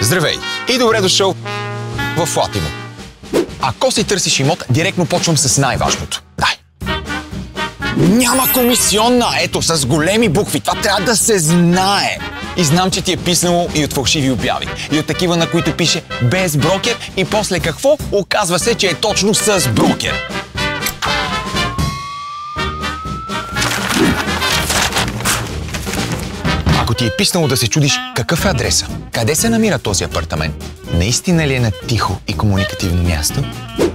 Здравей и добре дошъл в Флатимо. Ако си търсиш имот, директно почвам с най-важното. Дай. Няма комисионна! Ето, с големи букви. Това трябва да се знае. И знам, че ти е писнало и от фалшиви обяви. И от такива, на които пише без брокер и после какво? Оказва се, че е точно с брокер. Ако ти е писнало да се чудиш какъв е адреса, къде се намира този апартамент, наистина ли е на тихо и комуникативно място,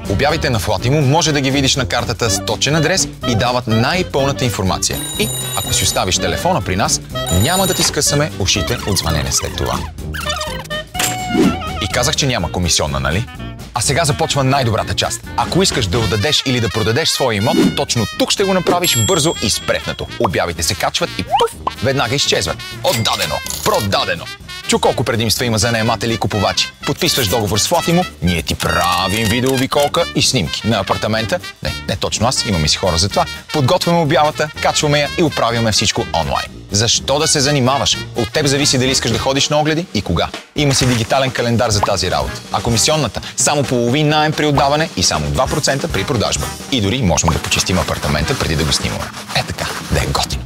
обявите на Флатимо може да ги видиш на картата с точен адрес и дават най-пълната информация. И ако си оставиш телефона при нас, няма да ти скъсаме ушите от звънене след това. И казах, че няма комисионна, нали? А сега започва най-добрата част. Ако искаш да отдадеш или да продадеш своя имот, точно тук ще го направиш бързо и спретнато. Обявите се качват и пуф, веднага изчезват. Отдадено! Продадено! Чу колко предимства има за наематели и купувачи. Подписваш договор с Флатимо, ние ти правим видеообиколка и снимки на апартамента. Не точно аз, имаме си хора за това. Подготвяме обявата, качваме я и оправяме всичко онлайн. Защо да се занимаваш? От теб зависи дали искаш да ходиш на огледи и кога. Има си дигитален календар за тази работа. А комисионната само половин наем при отдаване и само 2% при продажба. И дори можем да почистим апартамента преди да го снимаме. Е така, да е готино.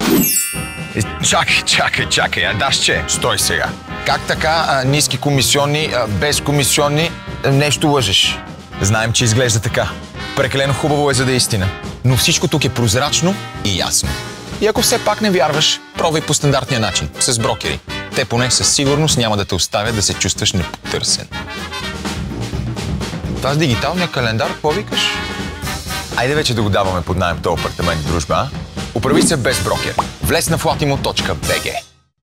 Чакай, Адашче, стой сега. Как така ниски комисионни, без комисионни, нещо лъжеш? Знаем, че изглежда така. Прекалено хубаво е, за да е истина. Но всичко тук е прозрачно и ясно. И ако все пак не вярваш, пробвай по стандартния начин, с брокери. Те поне със сигурност няма да те оставят да се чувстваш непотърсен. Това с дигиталния календар, какво викаш? Айде вече да го даваме под наем този апартамент, дружба, а? Оправи се без брокер. Влез на flatimo.bg.